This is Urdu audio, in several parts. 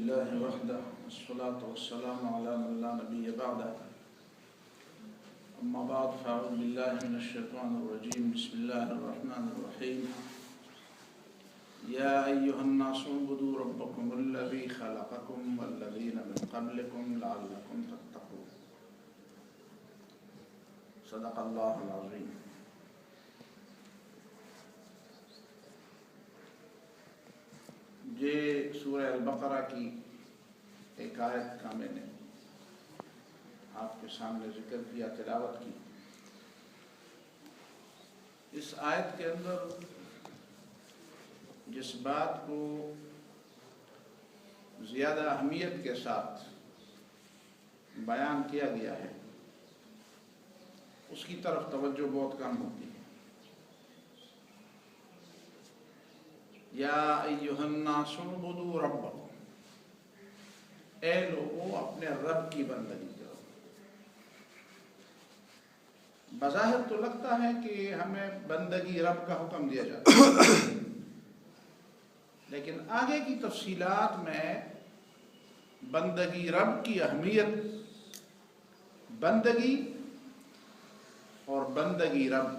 لله وحده والصلاة والسلام على من لا نبي بعده أما بعد فأعوذ بالله من الشيطان الرجيم بسم الله الرحمن الرحيم يا أيها الناس اعبدوا ربكم الذي خلقكم والذين من قبلكم لعلكم تتقون صدق الله العظيم. یہ سورہ البقرہ کی ایک آیت کا میں نے آپ کے سامنے ذکر کیا، تلاوت کی. اس آیت کے اندر جس بات کو زیادہ اہمیت کے ساتھ بیان کیا گیا ہے اس کی طرف توجہ بہت کم ہوتی ہے. یا ایھا الناس اعبدوا ربکم، اے لوگوں اپنے رب کی بندگی کرو. بظاہر تو لگتا ہے کہ ہمیں بندگی رب کا حکم دیا جاتا ہے، لیکن آگے کی تفصیلات میں بندگی رب کی اہمیت، بندگی اور بندگی رب،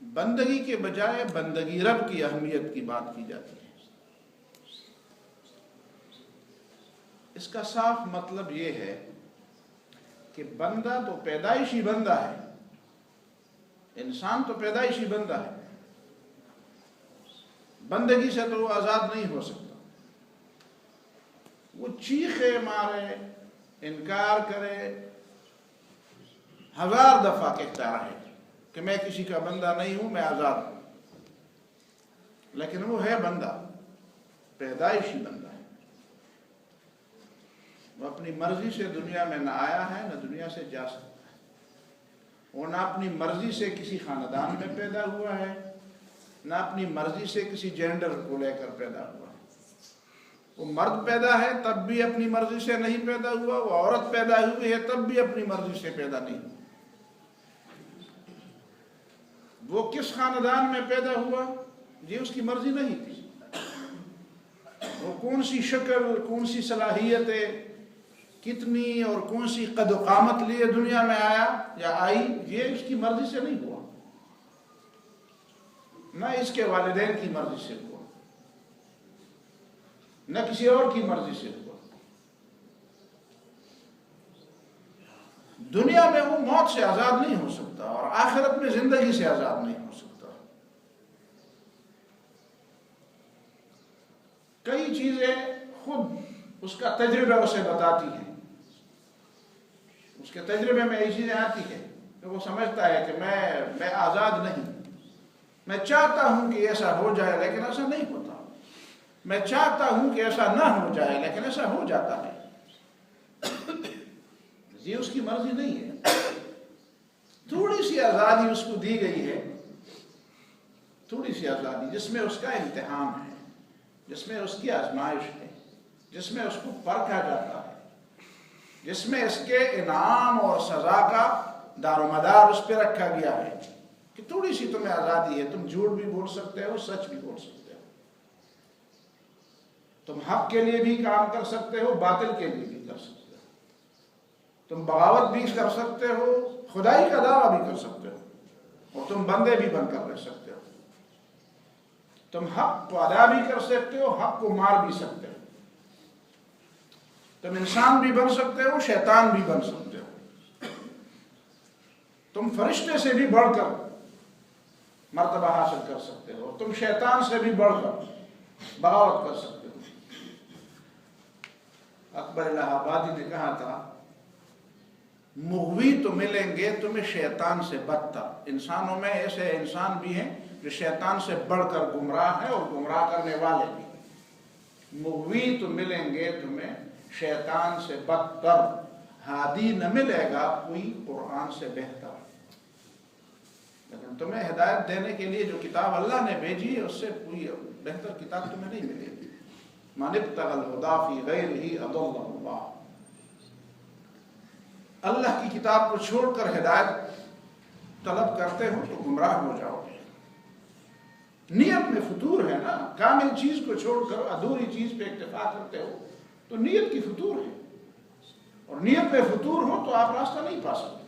بندگی کے بجائے بندگی رب کی اہمیت کی بات کی جاتی ہے. اس کا صاف مطلب یہ ہے کہ بندہ تو پیدائشی بندہ ہے، انسان تو پیدائشی بندہ ہے، بندگی سے تو وہ آزاد نہیں ہو سکتا. وہ چیخے مارے، انکار کرے، ہزار دفعہ کہتا رہے کہ میں کسی کا بندہ نہیں ہوں، میں آزاد ہوں، لیکن وہ ہے بندہ، پیدائشی بندہ ہے. وہ اپنی مرضی سے دنیا میں نہ آیا ہے نہ دنیا سے جا سکتا ہے. وہ نہ اپنی مرضی سے کسی خاندان میں پیدا ہوا ہے، نہ اپنی مرضی سے کسی جینڈر کو لے کر پیدا ہوا ہے. وہ مرد پیدا ہے تب بھی اپنی مرضی سے نہیں پیدا ہوا، وہ عورت پیدا ہوئی ہے تب بھی اپنی مرضی سے پیدا نہیں ہوا. وہ کس خاندان میں پیدا ہوا یہ اس کی مرضی نہیں تھی. وہ کون سی شکل، کون سی صلاحیتیں، کتنی اور کون سی قد و قامت لیے دنیا میں آیا یا آئی، یہ اس کی مرضی سے نہیں ہوا، نہ اس کے والدین کی مرضی سے ہوا، نہ کسی اور کی مرضی سے ہوا. دنیا میں وہ موت سے آزاد نہیں ہو سکتا اور آخرت میں زندگی سے آزاد نہیں ہو سکتا. کئی چیزیں خود اس کا تجربہ اسے بتاتی ہیں، اس کے تجربے میں یہ چیزیں آتی ہیں کہ وہ سمجھتا ہے کہ میں آزاد نہیں. میں چاہتا ہوں کہ ایسا ہو جائے لیکن ایسا نہیں ہوتا. میں چاہتا ہوں کہ ایسا نہ ہو جائے لیکن ایسا ہو جاتا ہے. یہ اس کی مرضی نہیں ہے. تھوڑی سی آزادی اس کو دی گئی ہے، تھوڑی سی آزادی جس میں اس کا امتحان ہے، جس میں اس کی آزمائش ہے، جس میں اس کو پرکھا جاتا ہے، جس میں اس کے انعام اور سزا کا دار و مدار اس پہ رکھا گیا ہے کہ تھوڑی سی تمہیں آزادی ہے، تم جھوٹ بھی بول سکتے ہو، سچ بھی بول سکتے ہو، تم حق کے لیے بھی کام کر سکتے ہو، باطل کے لیے بھی کر سکتے ہو، تم بغاوت بھی کر سکتے ہو، خدائی کا دعویٰ بھی کر سکتے ہو، اور تم بندے بھی بن کر رہ سکتے ہو. تم حق کو ادا بھی کر سکتے ہو، حق کو مار بھی سکتے ہو. تم انسان بھی بن سکتے ہو، شیطان بھی بن سکتے ہو. تم فرشتے سے بھی بڑھ کر مرتبہ حاصل کر سکتے ہو، تم شیطان سے بھی بڑھ کر بغاوت کر سکتے ہو. اکبر الہ آبادی نے کہا تھا مغوی تو ملیں گے تمہیں شیطان سے بدتر. انسانوں میں ایسے انسان بھی ہیں جو شیطان سے بڑھ کر گمراہ ہیں اور گمراہ کرنے والے بھی. مغوی تو ملیں گے تمہیں شیطان سے بدتر، ہادی نہ ملے گا کوئی قرآن سے بہتر. لیکن تمہیں ہدایت دینے کے لیے جو کتاب اللہ نے بھیجی ہے اس سے کوئی بہتر کتاب تمہیں نہیں ملے گی. من ابتغى الهدى في غيره اضله الله. اللہ کی کتاب کو چھوڑ کر ہدایت طلب کرتے ہو تو گمراہ ہو جاؤ گے. نیت میں فطور ہے نا. کامل چیز کو چھوڑ کر ادھوری چیز پہ اکتفا کرتے ہو تو نیت کی فطور ہے، اور نیت میں فطور ہو تو آپ راستہ نہیں پا سکتے۔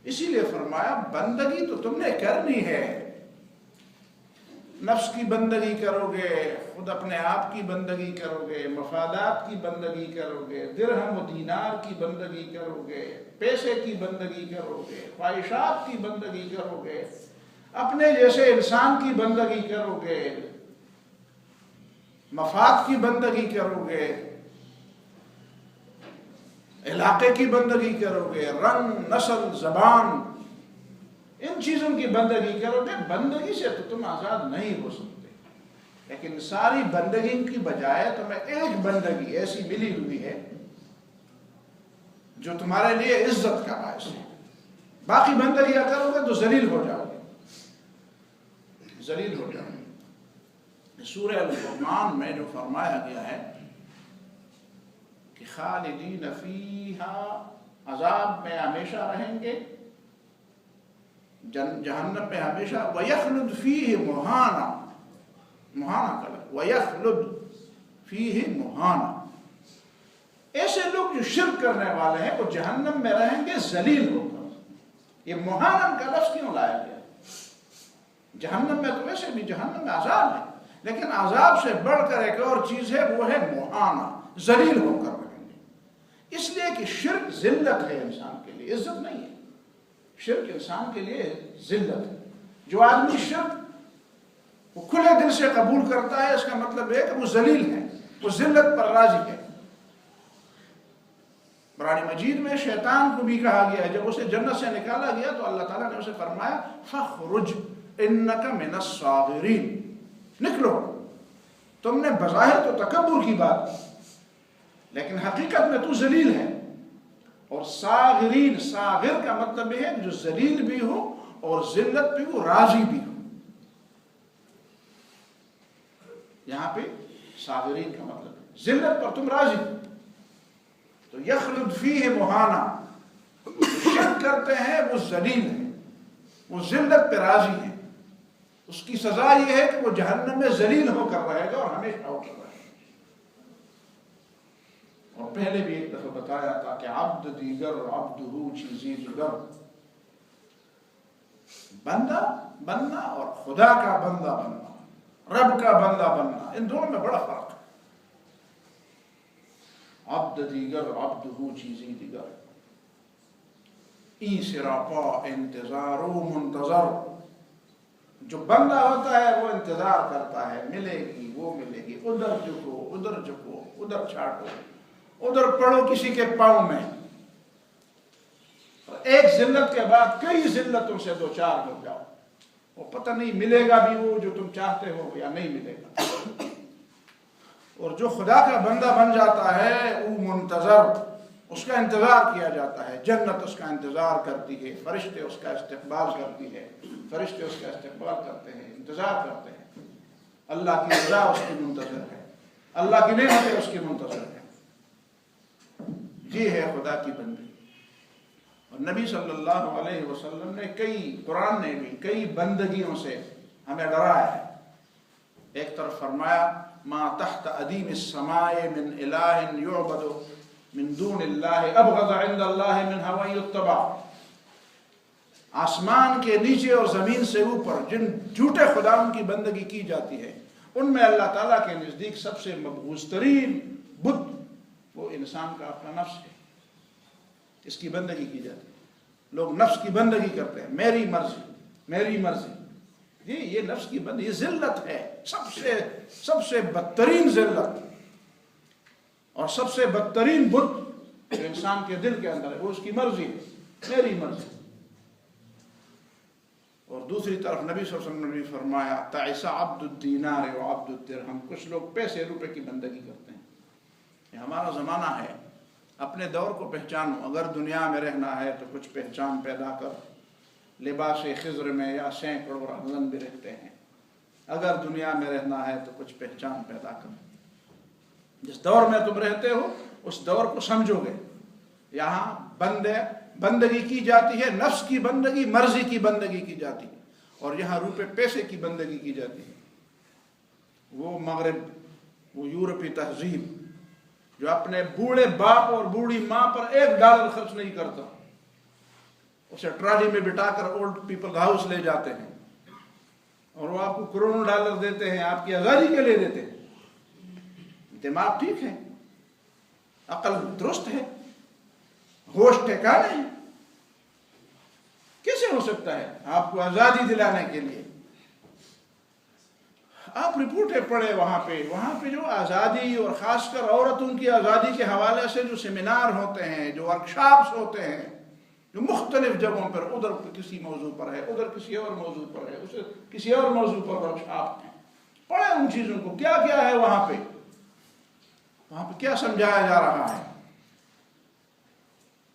اسی لیے فرمایا بندگی تو تم نے کرنی ہے، نفس کی بندگی کرو گے، خود اپنے آپ کی بندگی کرو گے، مفادات کی بندگی کرو گے، درہم و دینار کی بندگی کرو گے، پیسے کی بندگی کرو گے، خواہشات کی بندگی کرو گے، اپنے جیسے انسان کی بندگی کرو گے، مفاد کی بندگی کرو گے، علاقے کی بندگی کرو گے، رنگ، نسل، زبان، ان چیزوں کی بندگی کرو گے، بندگی سے تو تم آزاد نہیں ہو سکتے۔ لیکن ساری بندگی کی بجائے تمہیں ایک بندگی ایسی ملی ہوئی ہے جو تمہارے لیے عزت کا باعث ہے، باقی بندگیاں کرو گے تو ذلیل ہو جاؤ گے، ذلیل ہو جاؤ گے۔ سورہ الرحمن میں جو فرمایا گیا ہے کہ خالدین فیہا، عذاب میں ہمیشہ رہیں گے، جہنم میں ہمیشہ، وَيَخْلُدْ فِيهِ مُهَانًا، مہانہ کلر، وَيَخْلُدْ فِيهِ مُهَانًا، ایسے لوگ جو شرک کرنے والے ہیں وہ جہنم میں رہیں گے ذلیل ہو کر۔ یہ مہانن کا لفظ کیوں لایا گیا؟ جہنم میں تو ویسے بھی جہنم میں عذاب ہے، لیکن عذاب سے بڑھ کر ایک اور چیز ہے، وہ ہے مہانہ، ذلیل ہو کر رہیں گے۔ اس لیے کہ شرک ذلت ہے، انسان کے لیے عزت نہیں ہے۔ شرک انسان کے لیے ذلت ہے۔ جو آدمی شرک وہ کھلے دل سے قبول کرتا ہے، اس کا مطلب ہے کہ وہ ذلیل ہے، وہ ذلت پر راضی ہے۔ قرآن مجید میں شیطان کو بھی کہا گیا ہے، جب اسے جنت سے نکالا گیا تو اللہ تعالیٰ نے اسے فرمایا فَخْرُجْ إِنَّكَ مِنَ الصَّاغِرِينَ، نکلو۔ تم نے بظاہر تو تکبر کی بات لیکن حقیقت میں تو ذلیل ہے۔ اور صاغرین، صاغر کا مطلب یہ ہے جو ذلیل بھی ہو اور ذلت بھی ہو، راضی بھی ہو۔ یہاں پہ صاغرین کا مطلب ہے ذلت پر تم راضی ہو۔ تو یخلد فیہ مہانہ، جو شرک کرتے ہیں وہ ذلیل ہیں، وہ ذلت پہ راضی ہیں، اس کی سزا یہ ہے کہ وہ جہنم میں ذلیل ہو کر رہے گا اور ہمیشہ ہو کر رہے گا۔ اور پہلے بھی ایک دفعہ بتایا تھا کہ عبد دیگر عبدہو چیزی دیگر، بندہ بننا اور خدا کا بندہ بننا، رب کا بندہ بننا، ان دونوں میں بڑا فرق ہے۔ عبد دیگر عبدہو چیزی دیگر، ای سراپا انتظار و منتظر، جو بندہ ہوتا ہے وہ انتظار کرتا ہے، ملے گی وہ ملے گی، ادھر جھکو ادھر جھکو، ادھر چھاٹو ادھر پڑو کسی کے پاؤں میں، ایک ذلت کے بعد کئی ذلتوں سے دو چار ہو جاؤ، وہ پتہ نہیں ملے گا بھی وہ جو تم چاہتے ہو یا نہیں ملے گا۔ اور جو خدا کا بندہ بن جاتا ہے وہ منتظر، اس کا انتظار کیا جاتا ہے، جنت اس کا انتظار کرتی ہے، فرشتے اس کا استقبال کرتی ہے، فرشتے اس کا استقبال کرتے ہیں، انتظار کرتے ہیں، اللہ کی رضا اس کی منتظر ہے، اللہ کی نعمتیں اس کی منتظر ہے۔ یہ ہے خدا کی بندگی۔ اور نبی صلی اللہ علیہ وسلم نے قرآن نے بھی کئی بندگیوں سے ہمیں ڈرایا ہے۔ ایک طرف فرمایا ما تحت ادیم السماء من الہ یعبد من دون اللہ ابغض عند اللہ من هوى یتبع، آسمان کے نیچے اور زمین سے اوپر جن جھوٹے خداؤں کی بندگی کی جاتی ہے، ان میں اللہ تعالیٰ کے نزدیک سب سے مبغوض ترین بت وہ انسان کا اپنا نفس ہے، اس کی بندگی کی جاتی ہے۔ لوگ نفس کی بندگی کرتے ہیں، میری مرضی میری مرضی، یہ نفس کی بندگی، یہ ذلت ہے، سب سے بدترین ذلت اور سب سے بدترین بت جو انسان کے دل کے اندر ہے، وہ اس کی مرضی ہے، میری مرضی۔ اور دوسری طرف نبی صلی اللہ علیہ وسلم نے فرمایا تعس عبد الدینار و عبد الدرہم، کچھ لوگ پیسے روپے کی بندگی کرتے ہیں۔ یہ ہمارا زمانہ ہے، اپنے دور کو پہچانو، اگر دنیا میں رہنا ہے تو کچھ پہچان پیدا کر، لباس خضر میں یا سینکڑوں رہزن بھی رہتے ہیں، اگر دنیا میں رہنا ہے تو کچھ پہچان پیدا کر۔ جس دور میں تم رہتے ہو اس دور کو سمجھو گے، یہاں بندگی کی جاتی ہے، نفس کی بندگی، مرضی کی بندگی کی جاتی ہے، اور یہاں روپے پیسے کی بندگی کی جاتی ہے۔ وہ مغرب، وہ یورپی تہذیب جو اپنے بوڑھے باپ اور بوڑھی ماں پر $1 خرچ نہیں کرتا، اسے ٹرالی میں بٹھا کر اولڈ پیپل ہاؤس لے جاتے ہیں اور وہ آپ کو کروڑوں ڈالر دیتے ہیں، آپ کی آزادی کے لیے دیتے ہیں۔ دماغ ٹھیک ہے، عقل درست ہے، ہوش ٹھکانے ہیں؟ کیسے ہو سکتا ہے آپ کو آزادی دلانے کے لیے؟ آپ رپورٹیں پڑھیں وہاں پہ جو آزادی اور خاص کر عورتوں کی آزادی کے حوالے سے جو سیمینار ہوتے ہیں، جو ورکشاپس ہوتے ہیں، جو مختلف جگہوں پر، ادھر کسی موضوع پر ہے، ادھر کسی اور موضوع پر ہے، اسے کسی اور موضوع پر ورکشاپ ہیں، پڑھیں ان چیزوں کو، کیا کیا ہے وہاں پہ کیا سمجھایا جا رہا ہے۔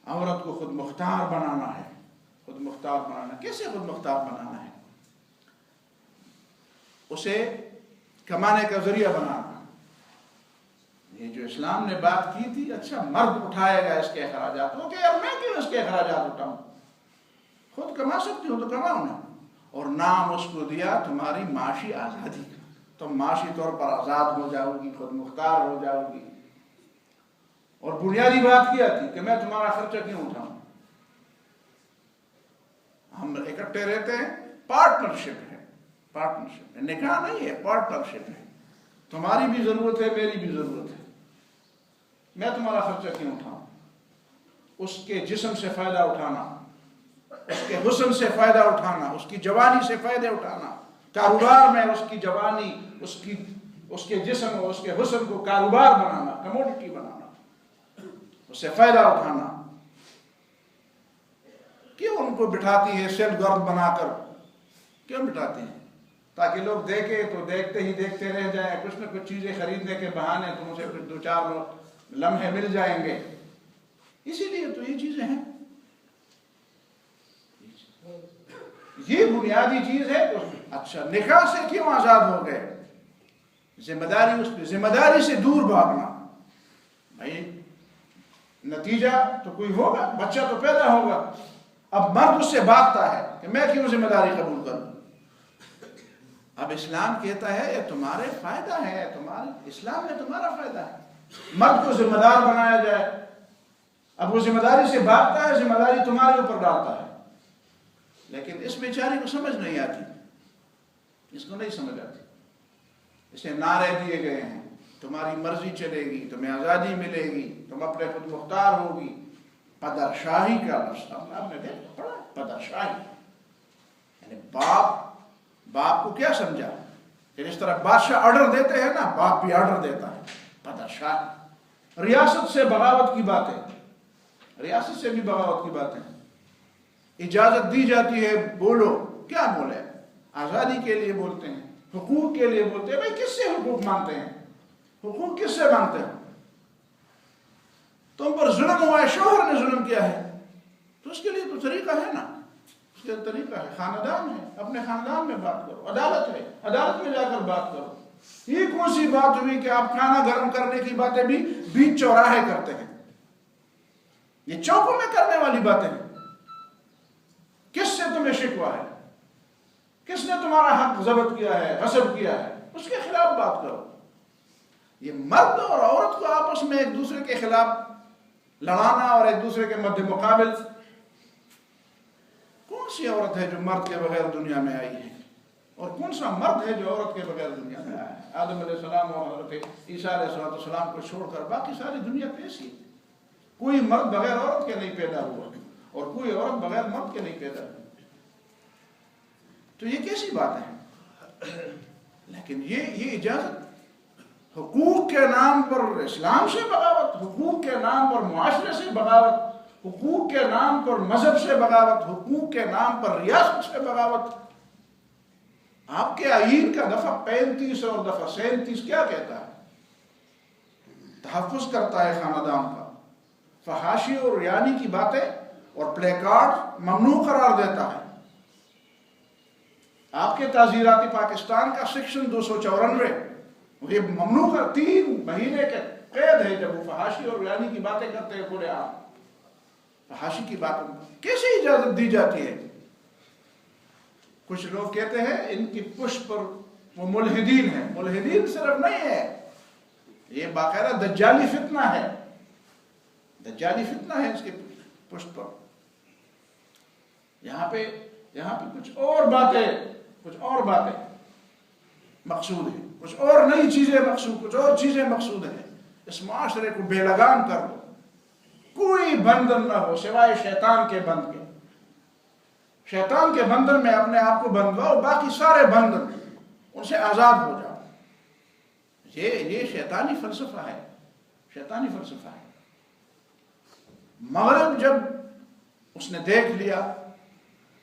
عورت کو خود مختار بنانا ہے، خود مختار بنانا، کیسے خود مختار بنانا ہے؟ اسے کمانے کا ذریعہ بنانا۔ یہ جو اسلام نے بات کی تھی، اچھا مرد اٹھائے گا اس کے اخراجات، وہ کہ یار میں کیوں اس کے اخراجات اٹھاؤں، خود کما سکتی ہوں تو کماؤں نا۔ اور نام اس کو دیا تمہاری معاشی آزادی کا، تم معاشی طور پر آزاد ہو جاؤ گی، خود مختار ہو جاؤ گی۔ اور بنیادی بات کیا تھی کہ میں تمہارا خرچہ کیوں اٹھاؤں؟ ہم اکٹھے رہتے ہیں، پارٹنرشپ ہے، پارٹنرشپ ہے، نکاح نہیں ہے، پارٹنرشپ ہے۔ تمہاری بھی ضرورت ہے، میری بھی ضرورت ہے، میں تمہارا خرچہ کیوں اٹھاؤں؟ اس کے جسم سے فائدہ اٹھانا، اس کے حسن سے فائدہ اٹھانا، اس کی جوانی سے فائدہ اٹھانا، کاروبار میں اس کی جوانی، اس کے جسم اور اس کے حسن کو کاروبار بنانا، کموڈٹی بنانا، اس سے فائدہ اٹھانا۔ کیوں ان کو بٹھاتی ہے سیل گرد بنا کر؟ کیوں بٹھاتی ہیں؟ تاکہ لوگ دیکھیں تو دیکھتے ہی دیکھتے رہ جائیں، کچھ نہ کچھ چیزیں خریدنے کے بہانے تو مجھے کچھ 2-4 لمحے مل جائیں گے، اسی لیے تو یہ چیزیں ہیں۔ یہ بنیادی چیز ہے۔ اچھا نکاح سے کیوں آزاد ہو گئے؟ ذمہ داری، اس پہ ذمہ داری سے دور بھاگنا۔ بھائی نتیجہ تو کوئی ہوگا، بچہ تو پیدا ہوگا، اب مرد اس سے بھاگتا ہے کہ میں کیوں ذمہ داری قبول کروں؟ اب اسلام کہتا ہے یہ تمہارے فائدہ ہے، اسلام میں تمہارا فائدہ ہے، مرد کو ذمہ دار بنایا جائے۔ اب وہ ذمہ داری سے بھاگتا ہے، ذمہ داری تمہارے اوپر ڈالتا ہے، لیکن اس بیچاری کو سمجھ نہیں آتی، اس کو نہیں سمجھ آتی۔ اسے نعرے دیے گئے ہیں، تمہاری مرضی چلے گی، تمہیں آزادی ملے گی، تم اپنے خود مختار ہوگی۔ پدرشاہی کا لفظ آپ نے دیکھا پڑھا، پدرشاہی یعنی باپ کو کیا سمجھا کہ جس طرح بادشاہ آرڈر دیتے ہیں نا، باپ بھی آرڈر دیتا ہے، پدرشاہی۔ ریاست سے بغاوت کی باتیں، ریاست سے بھی بغاوت کی باتیں، اجازت دی جاتی ہے، بولو، کیا بولے؟ آزادی کے لیے بولتے ہیں، حقوق کے لیے بولتے ہیں۔ بھائی کس سے حقوق مانگتے ہیں؟ حقوق کس سے مانگتے ہیں؟ تم پر ظلم ہوا ہے، شوہر نے ظلم کیا ہے تو اس کے لیے تو طریقہ ہے نا، اس کے طریقہ ہے، خاندان ہے، اپنے خاندان میں بات کرو، عدالت ہے، عدالت میں جا کر بات کرو۔ یہ کون سی بات ہوئی کہ آپ کھانا گرم کرنے کی باتیں بھی بیچ چوراہے کرتے ہیں؟ یہ چوکوں میں کرنے والی باتیں ہیں۔ کس سے تمہیں شکوہ ہے؟ کس نے تمہارا حق ضبط کیا ہے، غصب کیا ہے؟ اس کے خلاف بات کرو۔ یہ مرد اور عورت کو آپس میں ایک دوسرے کے خلاف لڑانا اور ایک دوسرے کے مد مقابل، کون سی عورت ہے جو مرد کے بغیر دنیا میں آئی ہے، اور کون سا مرد ہے جو عورت کے بغیر دنیا میں آیا ہے؟ آدم علیہ السلام اور حضرت عیسیٰ علیہ السلام کو چھوڑ کر باقی ساری دنیا کیسی ہے؟ کوئی مرد بغیر عورت کے نہیں پیدا ہوا اور کوئی عورت بغیر مرد کے نہیں پیدا ہوئی، تو یہ کیسی بات ہے؟ لیکن یہ اجازت، حقوق کے نام پر اسلام سے بغاوت، حقوق کے نام پر معاشرے سے بغاوت، حقوق کے نام پر مذہب سے بغاوت، حقوق کے نام پر ریاست سے بغاوت۔ آپ کے آئین کا دفعہ 35 اور دفعہ 37 کیا کہتا ہے؟ تحفظ کرتا ہے خاندان کا، فحاشی اور ریانی کی باتیں اور پلے کارڈ ممنوع قرار دیتا ہے۔ آپ کے تعزیرات پاکستان کا سیکشن 294 یہ ممنوع کا 3 مہینے کے قید ہے جب وہ فحاشی اور ریانی کی باتیں کرتے ہیں پورے عام۔ فحاشی کی باتوں کیسے اجازت دی جاتی ہے؟ کچھ لوگ کہتے ہیں ان کی پشت پر وہ ملحدین ہیں. ملحدین صرف نہیں ہے، یہ باقاعدہ دجالی فتنہ ہے، دجالی فتنہ ہے اس کے پشت پر. یہاں پہ کچھ اور باتیں مقصود ہیں، کچھ اور نئی چیزیں مقصود، کچھ اور چیزیں مقصود ہیں. اس معاشرے کو بے لگام کر دو، کوئی بندھن نہ ہو سوائے شیطان کے بند کے. شیطان کے بندھن میں اپنے آپ کو بندھواؤ، باقی سارے بندھن ان سے آزاد ہو جاؤ. یہ شیطانی فلسفہ ہے، شیطانی فلسفہ ہے. مغرب جب اس نے دیکھ لیا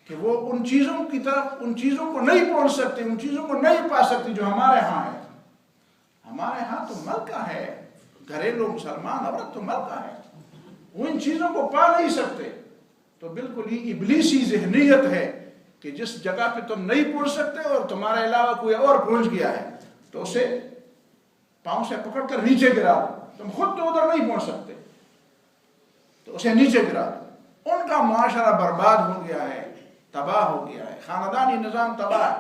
کہ وہ ان چیزوں کی طرف، ان چیزوں کو نہیں پہنچ سکتی، ان چیزوں کو نہیں پا سکتی جو ہمارے ہاں ہے. ہمارے ہاں تو ملکہ ہے، گھریلو مسلمان عورت تو ملکہ ہے، وہ ان چیزوں کو پا نہیں سکتے. تو بالکل یہ ابلیسی ذہنیت ہے کہ جس جگہ پہ تم نہیں پہنچ سکتے اور تمہارے علاوہ کوئی اور پہنچ گیا ہے تو اسے پاؤں سے پکڑ کر نیچے گرا دو. تم خود تو ادھر نہیں پہنچ سکتے تو اسے نیچے گرا دو. ان کا معاشرہ برباد ہو گیا ہے، تباہ ہو گیا ہے، خاندانی نظام تباہ ہے.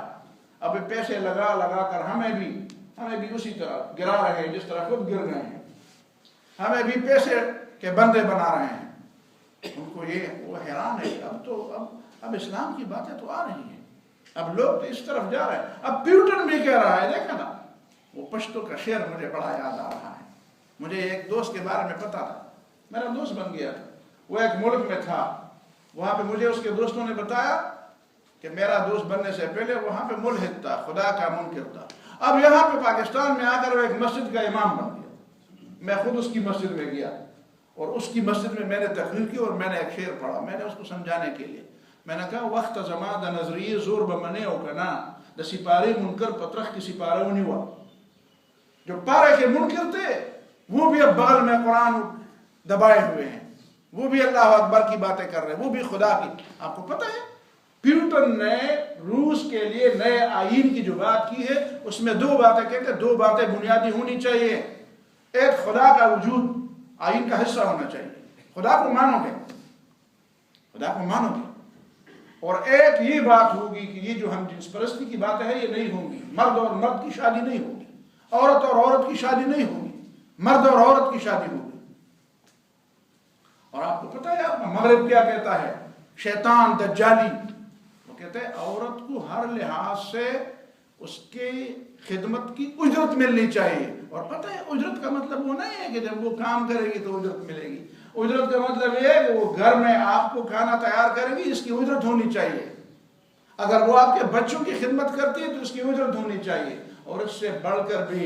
اب پیسے لگا کر ہمیں بھی اسی طرح گرا رہے ہیں جس طرح خود گر گئے ہیں. ہمیں بھی پیسے کے بندے بنا رہے ہیں. ان کو وہ حیران ہے کہ اب اسلام کی باتیں تو آ رہی ہیں، اب لوگ تو اس طرف جا رہے ہیں. اب پیوٹن بھی کہہ رہا ہے، دیکھا نا وہ پشتو کا شعر مجھے بڑا یاد آ رہا ہے. مجھے ایک دوست کے بارے میں پتا تھا، میرا دوست بن گیا تھا. وہ ایک ملک میں تھا، وہاں پہ مجھے اس کے دوستوں نے بتایا کہ میرا دوست بننے سے پہلے وہاں پہ ملحد تھا، خدا کا منکر تھا. اب یہاں پہ پاکستان میں آ کر وہ ایک مسجد کا امام بن گیا. میں خود اس کی مسجد میں گیا اور اس کی مسجد میں نے تقریر کی اور میں نے ایک شعر پڑھا. میں نے اس کو سمجھانے کے لیے میں نے کہا وقت زمان دا نظریے زور بمنے او کنا دا سپارے منکر پترخ کی سپارے نہیں ہوا. جو پارے کے منکر تھے وہ بھی اب بغل میں قرآن دبائے ہوئے ہیں، وہ بھی اللہ اکبر کی باتیں کر رہے ہیں، وہ بھی خدا کی. آپ کو پتہ ہے پیوٹن نے روس کے لیے نئے آئین کی جو بات کی ہے اس میں دو باتیں کہتے ہیں، دو باتیں بنیادی ہونی چاہیے. ایک خدا کا وجود آئین کا حصہ ہونا چاہیے، خدا کو مانو گے، خدا کو مانو گے. اور ایک یہ بات ہوگی کہ یہ جو ہم جنس پرستی کی باتیں ہیں یہ نہیں ہوں گی. مرد اور مرد کی شادی نہیں ہوگی، عورت اور عورت کی شادی نہیں ہوگی، مرد اور عورت کی شادی ہوگی. اور آپ کو پتہ ہے مغرب کیا کہتا ہے؟ شیطان دجالی وہ کہتے ہیں عورت کو ہر لحاظ سے اس کی خدمت کی اجرت ملنی چاہیے. اور پتہ ہے اجرت کا مطلب وہ نہیں ہے کہ جب وہ کام کرے گی تو اجرت ملے گی. اجرت کا مطلب یہ ہے کہ وہ گھر میں آپ کو کھانا تیار کرے گی، اس کی اجرت ہونی چاہیے. اگر وہ آپ کے بچوں کی خدمت کرتی ہے تو اس کی اجرت ہونی چاہیے. اور اس سے بڑھ کر بھی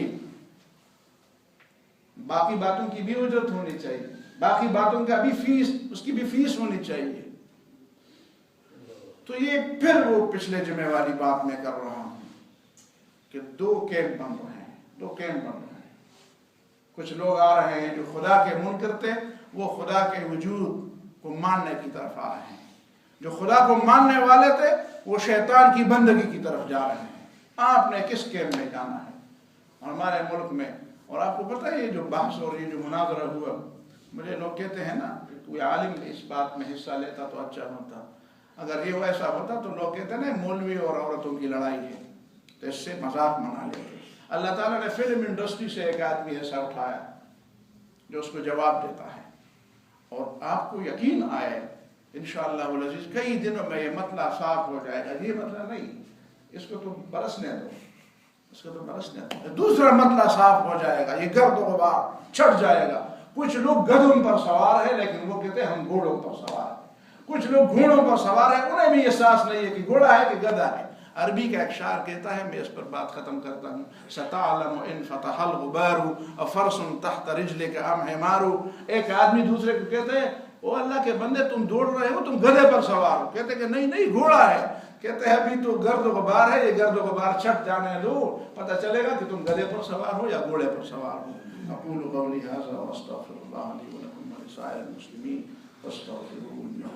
باقی باتوں کی بھی اجرت ہونی چاہیے، باقی باتوں کا بھی فیس، اس کی بھی فیس ہونی چاہیے. تو یہ پھر وہ پچھلے جمعے والی بات میں کر رہا ہوں کہ دو کیمپ بن رہے ہیں. کچھ لوگ آ رہے ہیں جو خدا کے منکر تھے، وہ خدا کے وجود کو ماننے کی طرف آ رہے ہیں. جو خدا کو ماننے والے تھے وہ شیطان کی بندگی کی طرف جا رہے ہیں. آپ نے کس کیمپ میں جانا ہے؟ اور ہمارے ملک میں، اور آپ کو پتہ ہے یہ جو بحث اور یہ جو مناظرہ ہوا، مجھے لوگ کہتے ہیں نا کہ کوئی عالم اس بات میں حصہ لیتا تو اچھا ہوتا. اگر یہ ویسا ہوتا تو لوگ کہتے ہیں نا مولوی اور عورتوں کی لڑائی ہے، تو اس سے مذاق بنا لیتے. اللہ تعالیٰ نے فلم انڈسٹری سے ایک آدمی ایسا اٹھایا جو اس کو جواب دیتا ہے. اور آپ کو یقین آئے انشاءاللہ العزیز کئی دنوں میں یہ مسئلہ صاف ہو جائے گا. یہ مسئلہ نہیں، اس کو تو برسنے دو، اس کو تو برسنے دو. دوسرا مسئلہ صاف ہو جائے گا، یہ گرد و غبار چھٹ جائے گا. کچھ لوگ گدھوں پر سوار ہیں لیکن وہ کہتے ہیں ہم گھوڑوں پر سوار ہیں. کچھ لوگ گھوڑوں پر سوار ہیں، انہیں بھی احساس نہیں ہے کہ گھوڑا ہے کہ گدھا ہے. عربی کا ایک شعر کہتا ہے، میں اس پر بات ختم کرتا ہوں، ستعلم ان فتح الغبار افرس تحت رجلک ام حمار. ایک آدمی دوسرے کو کہتے ہیں او اللہ کے بندے تم دوڑ رہے ہو، تم گدھے پر سوار ہو. کہتے کہ نہیں گھوڑا ہے. کہتے ہیں ابھی تو گرد و غبار ہے، یہ گرد و غبار چھٹ جانے دو، پتہ چلے گا کہ تم گدھے پر سوار ہو یا گھوڑے پر سوار ہو. اقول قولی ھذا واستغفر اللہ لی ولکم ولسائر المسلمین فاستغفروہ انہ